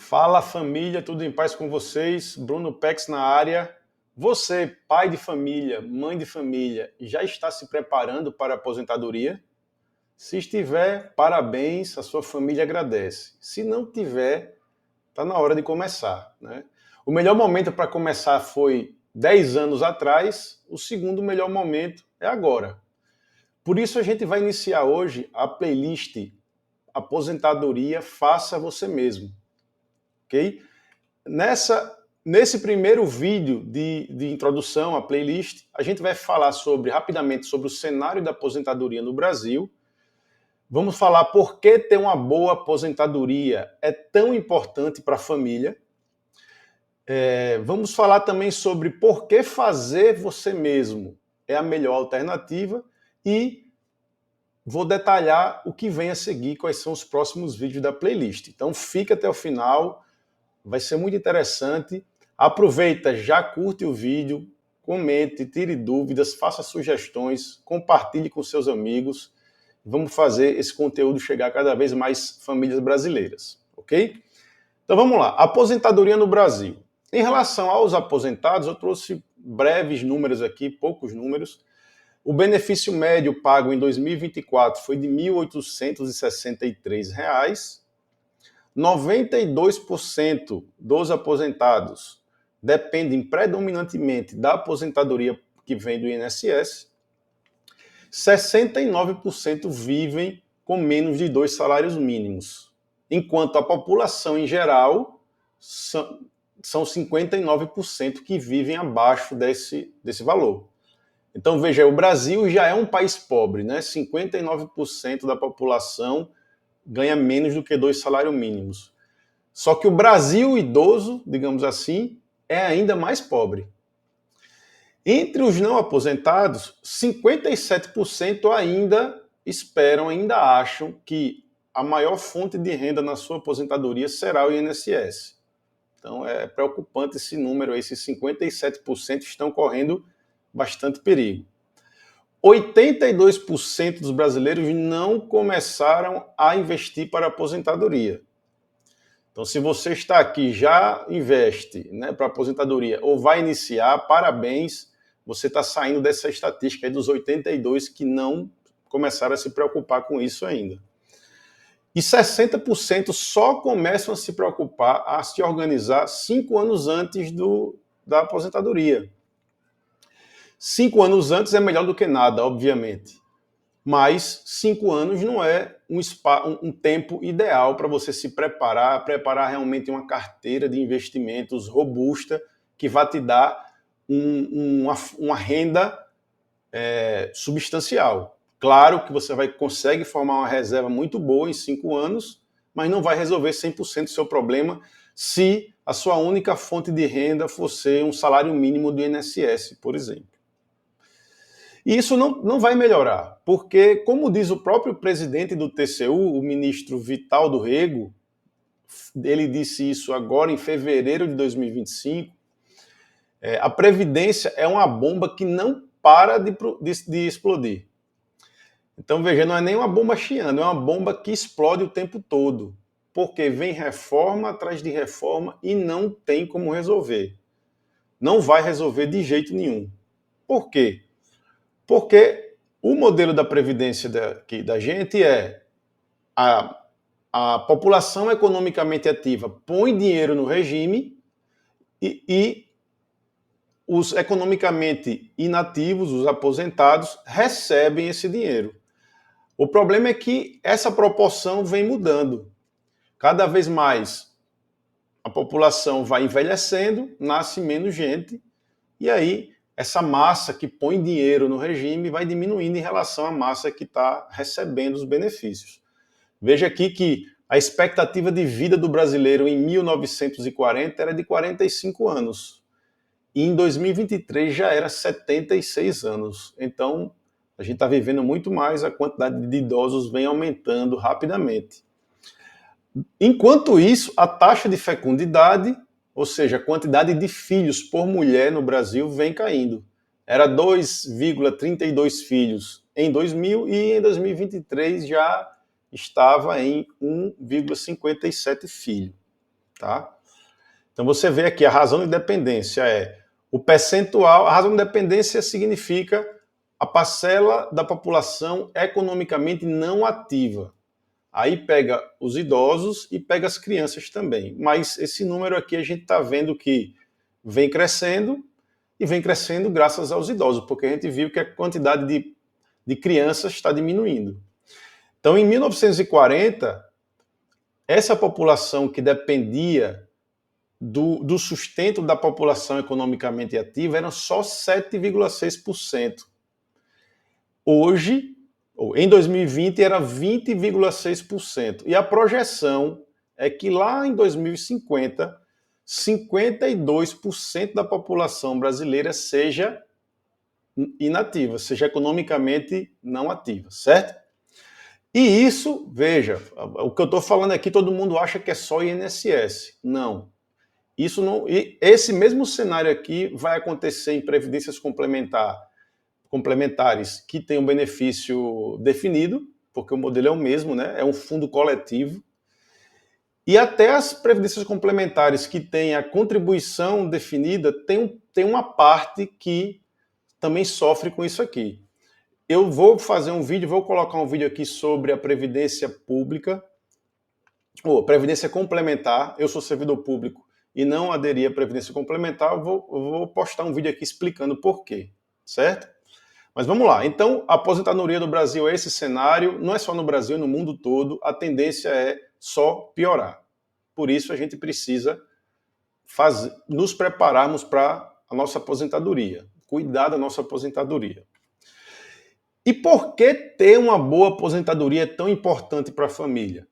Fala família, tudo em paz com vocês? Bruno Pex na área. Você, pai de família, mãe de família, já está se preparando para a aposentadoria? Se estiver, parabéns, a sua família agradece. Se não tiver, está na hora de começar, né? O melhor momento para começar foi 10 anos atrás, o segundo melhor momento é agora. Por isso a gente vai iniciar hoje a playlist Aposentadoria Faça Você Mesmo. Ok? Nesse primeiro vídeo de introdução à playlist, a gente vai falar rapidamente sobre o cenário da aposentadoria no Brasil. Vamos falar por que ter uma boa aposentadoria é tão importante para a família. Vamos falar também sobre por que fazer você mesmo é a melhor alternativa e vou detalhar o que vem a seguir, quais são os próximos vídeos da playlist. Então fica até o final. Vai ser muito interessante. Aproveita, já curte o vídeo, comente, tire dúvidas, faça sugestões, compartilhe com seus amigos. Vamos fazer esse conteúdo chegar a cada vez mais famílias brasileiras, ok? Então vamos lá. Aposentadoria no Brasil. Em relação aos aposentados, eu trouxe breves números aqui, poucos números. O benefício médio pago em 2024 foi de R$ 1.863. 92% dos aposentados dependem predominantemente da aposentadoria que vem do INSS. 69% vivem com menos de 2 salários mínimos, enquanto a população em geral são 59% que vivem abaixo desse valor. Então, veja, o Brasil já é um país pobre, né? 59% da população ganha menos do que 2 salários mínimos. Só que o Brasil idoso, digamos assim, é ainda mais pobre. Entre os não aposentados, 57% ainda esperam, ainda acham que a maior fonte de renda na sua aposentadoria será o INSS. Então é preocupante esse número, esses 57% estão correndo bastante perigo. 82% dos brasileiros não começaram a investir para a aposentadoria. Então, se você está aqui, já investe, né, para a aposentadoria ou vai iniciar, parabéns, você está saindo dessa estatística aí dos 82% que não começaram a se preocupar com isso ainda. E 60% só começam a se preocupar, a se organizar 5 anos antes da aposentadoria. 5 anos antes é melhor do que nada, obviamente. Mas 5 anos não é um tempo ideal para você se preparar realmente uma carteira de investimentos robusta que vai te dar uma renda substancial. Claro que você consegue formar uma reserva muito boa em 5 anos, mas não vai resolver 100% do seu problema se a sua única fonte de renda for ser um salário mínimo do INSS, por exemplo. E isso não vai melhorar, porque, como diz o próprio presidente do TCU, o ministro Vital do Rego, ele disse isso agora em fevereiro de 2025, a Previdência é uma bomba que não para de explodir. Então, veja, não é nem uma bomba chiando, é uma bomba que explode o tempo todo, porque vem reforma atrás de reforma e não tem como resolver. Não vai resolver de jeito nenhum. Por quê? Porque o modelo da Previdência da gente é a população economicamente ativa põe dinheiro no regime e os economicamente inativos, os aposentados, recebem esse dinheiro. O problema é que essa proporção vem mudando. Cada vez mais a população vai envelhecendo, nasce menos gente, e aí essa massa que põe dinheiro no regime vai diminuindo em relação à massa que está recebendo os benefícios. Veja aqui que a expectativa de vida do brasileiro em 1940 era de 45 anos. E em 2023 já era 76 anos. Então, a gente está vivendo muito mais, a quantidade de idosos vem aumentando rapidamente. Enquanto isso, a taxa de fecundidade, ou seja, a quantidade de filhos por mulher no Brasil, vem caindo. Era 2,32 filhos em 2000 e em 2023 já estava em 1,57 filho. tá? Então você vê aqui, a razão de dependência é o percentual, a razão de dependência significa a parcela da população economicamente não ativa. Aí pega os idosos e pega as crianças também. Mas esse número aqui a gente está vendo que vem crescendo e vem crescendo graças aos idosos, porque a gente viu que a quantidade de crianças está diminuindo. Então, em 1940, essa população que dependia do sustento da população economicamente ativa era só 7,6%. Hoje, em 2020, era 20,6%. E a projeção é que lá em 2050, 52% da população brasileira seja inativa, seja economicamente não ativa, certo? E isso, veja, o que eu estou falando aqui, todo mundo acha que é só INSS. Não. Isso não. E esse mesmo cenário aqui vai acontecer em previdências complementares que têm um benefício definido, porque o modelo é o mesmo, né? É um fundo coletivo. E até as previdências complementares que têm a contribuição definida, tem uma parte que também sofre com isso aqui. Eu vou fazer um vídeo, vou colocar um vídeo aqui sobre a previdência pública, ou previdência complementar. Eu sou servidor público e não aderi à previdência complementar, eu vou postar um vídeo aqui explicando por quê, certo? Mas vamos lá. Então, a aposentadoria do Brasil é esse cenário, não é só no Brasil, é no mundo todo, a tendência é só piorar. Por isso, a gente precisa nos prepararmos para a nossa aposentadoria, cuidar da nossa aposentadoria. E por que ter uma boa aposentadoria é tão importante para a família?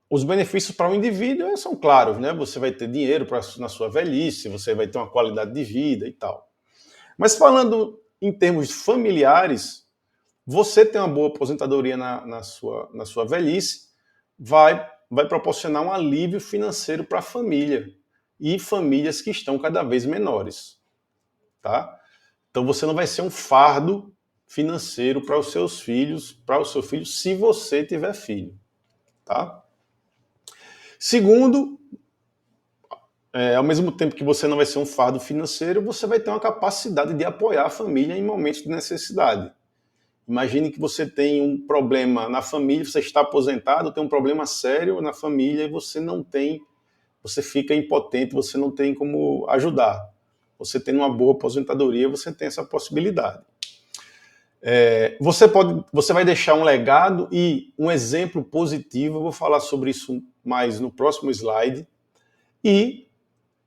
Os benefícios para o indivíduo são claros, né? Você vai ter dinheiro na sua velhice, você vai ter uma qualidade de vida e tal. Mas falando em termos familiares, você ter uma boa aposentadoria na sua velhice vai proporcionar um alívio financeiro para a família e famílias que estão cada vez menores, tá? Então você não vai ser um fardo financeiro para os seus filhos, para o seu filho, se você tiver filho, tá? Segundo, ao mesmo tempo que você não vai ser um fardo financeiro, você vai ter uma capacidade de apoiar a família em momentos de necessidade. Imagine que você tem um problema na família, você está aposentado, tem um problema sério na família e você fica impotente, você não tem como ajudar. Você tem uma boa aposentadoria, você tem essa possibilidade. Você vai deixar um legado e um exemplo positivo, eu vou falar sobre isso mais no próximo slide, e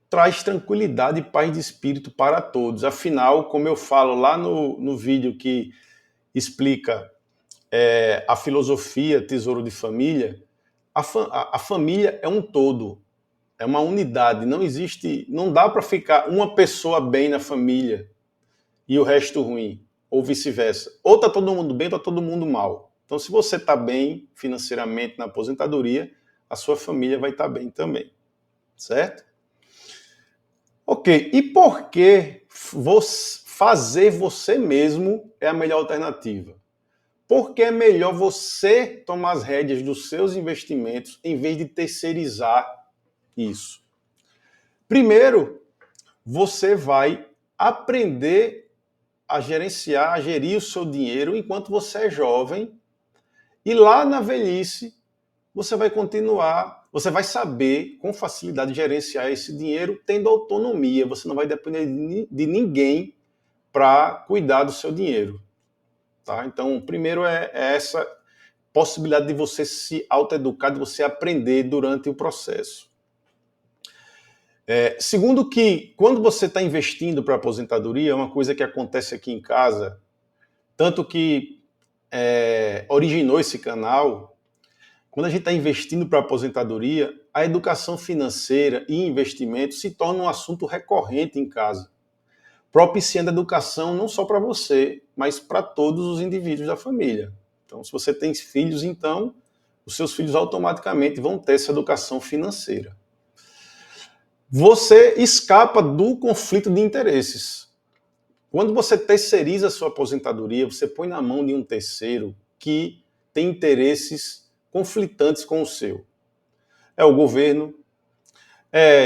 traz tranquilidade e paz de espírito para todos. Afinal, como eu falo lá no vídeo que explica a filosofia Tesouro de Família, a família é um todo, é uma unidade, não dá para ficar uma pessoa bem na família e o resto ruim, ou vice-versa. Ou está todo mundo bem, ou está todo mundo mal. Então, se você está bem financeiramente na aposentadoria, a sua família vai estar bem também, certo? Ok, e por que fazer você mesmo é a melhor alternativa? Porque é melhor você tomar as rédeas dos seus investimentos em vez de terceirizar isso. Primeiro, você vai aprender a gerenciar, a gerir o seu dinheiro enquanto você é jovem, e lá na velhice você vai saber com facilidade gerenciar esse dinheiro tendo autonomia, você não vai depender de ninguém para cuidar do seu dinheiro. Tá? Então, primeiro é essa possibilidade de você se autoeducar, de você aprender durante o processo. Segundo que, quando você está investindo para aposentadoria, é uma coisa que acontece aqui em casa, tanto que originou esse canal, quando a gente está investindo para aposentadoria, a educação financeira e investimento se torna um assunto recorrente em casa, propiciando educação não só para você, mas para todos os indivíduos da família. Então, se você tem filhos, então, os seus filhos automaticamente vão ter essa educação financeira. Você escapa do conflito de interesses. Quando você terceiriza a sua aposentadoria, você põe na mão de um terceiro que tem interesses conflitantes com o seu. É o governo,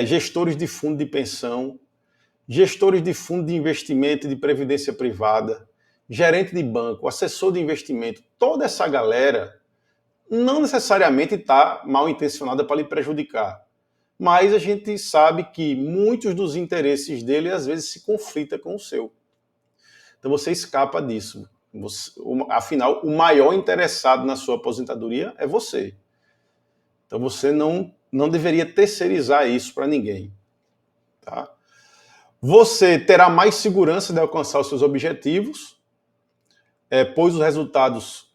gestores de fundo de pensão, gestores de fundo de investimento e de previdência privada, gerente de banco, assessor de investimento, toda essa galera não necessariamente está mal intencionada para lhe prejudicar, mas a gente sabe que muitos dos interesses dele às vezes se conflitam com o seu. Então você escapa disso. Afinal, o maior interessado na sua aposentadoria é você. Então você não deveria terceirizar isso para ninguém. Tá? Você terá mais segurança de alcançar os seus objetivos, pois os resultados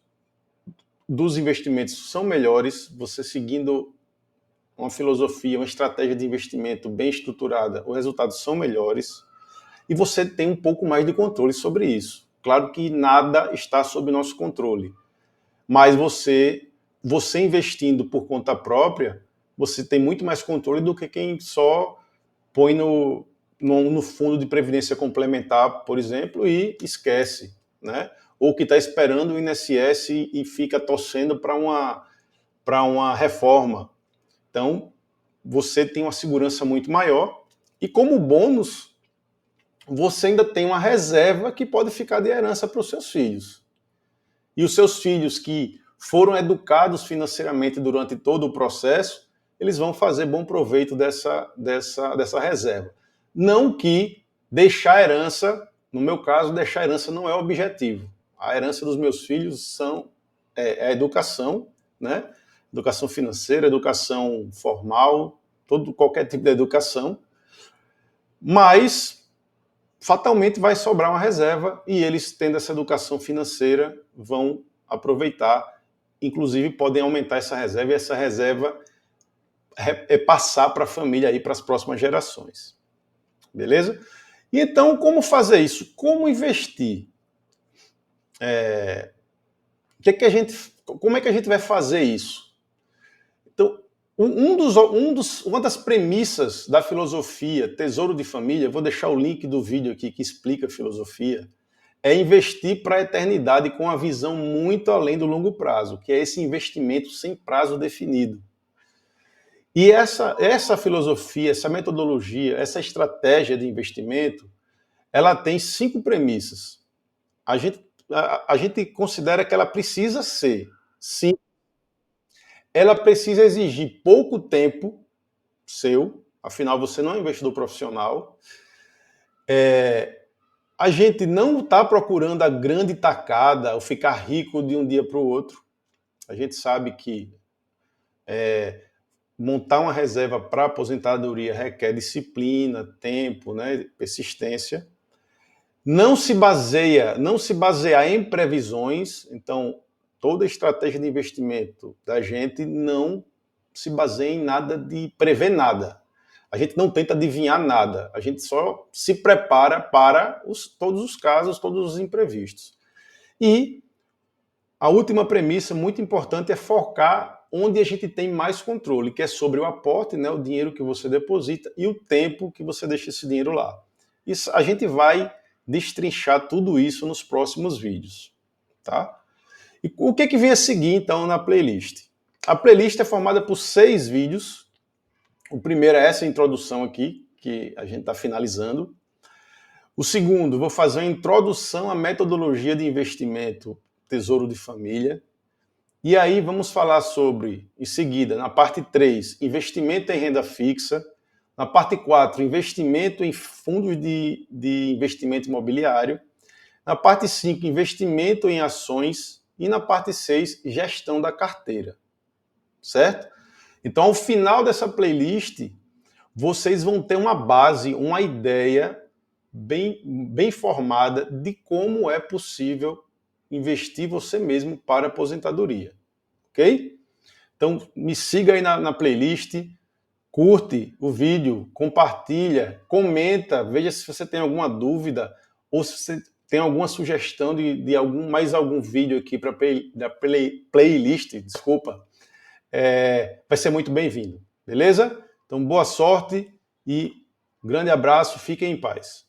dos investimentos são melhores, você seguindo uma filosofia, uma estratégia de investimento bem estruturada, os resultados são melhores e você tem um pouco mais de controle sobre isso. Claro que nada está sob nosso controle, mas você investindo por conta própria, você tem muito mais controle do que quem só põe no fundo de previdência complementar, por exemplo, e esquece, né? Ou que está esperando o INSS e fica torcendo para uma reforma. Então, você tem uma segurança muito maior e, como bônus, você ainda tem uma reserva que pode ficar de herança para os seus filhos. E os seus filhos que foram educados financeiramente durante todo o processo, eles vão fazer bom proveito dessa reserva. Não que deixar herança, no meu caso, deixar herança não é o objetivo. A herança dos meus filhos é a educação, né? Educação financeira, educação formal, qualquer tipo de educação, mas fatalmente vai sobrar uma reserva e eles, tendo essa educação financeira, vão aproveitar, inclusive podem aumentar essa reserva e essa reserva passar para a família aí, para as próximas gerações. Beleza? E então, como fazer isso? Como investir? Como é que a gente vai fazer isso? Então, uma das premissas da filosofia Tesouro de Família, vou deixar o link do vídeo aqui que explica a filosofia, é investir para a eternidade com a visão muito além do longo prazo, que é esse investimento sem prazo definido. E essa filosofia, essa metodologia, essa estratégia de investimento, ela tem 5 premissas. A gente considera que ela precisa ser, sim, ela precisa exigir pouco tempo seu, afinal você não é um investidor profissional. A gente não está procurando a grande tacada, ou ficar rico de um dia para o outro. A gente sabe que montar uma reserva para aposentadoria requer disciplina, tempo, né, persistência. Não se basear em previsões, então toda estratégia de investimento da gente não se baseia em nada de prever nada. A gente não tenta adivinhar nada, a gente só se prepara para todos os casos, todos os imprevistos. E a última premissa, muito importante, é focar onde a gente tem mais controle, que é sobre o aporte, né, o dinheiro que você deposita e o tempo que você deixa esse dinheiro lá. Isso, a gente vai destrinchar tudo isso nos próximos vídeos. Tá? E o que vem a seguir, então, na playlist? A playlist é formada por 6 vídeos. O primeiro é essa introdução aqui, que a gente está finalizando. O segundo, vou fazer uma introdução à metodologia de investimento Tesouro de Família. E aí vamos falar sobre, em seguida, na parte 3, investimento em renda fixa. Na parte 4, investimento em fundos de investimento imobiliário. Na parte 5, investimento em ações. E na parte 6, gestão da carteira. Certo? Então, ao final dessa playlist, vocês vão ter uma base, uma ideia bem formada de como é possível investir você mesmo para a aposentadoria. Ok? Então, me siga aí na playlist, curte o vídeo, compartilha, comenta, veja se você tem alguma dúvida ou se você tem alguma sugestão de mais algum vídeo aqui para a playlist, desculpa. Vai ser muito bem-vindo, beleza? Então, boa sorte e grande abraço, fiquem em paz.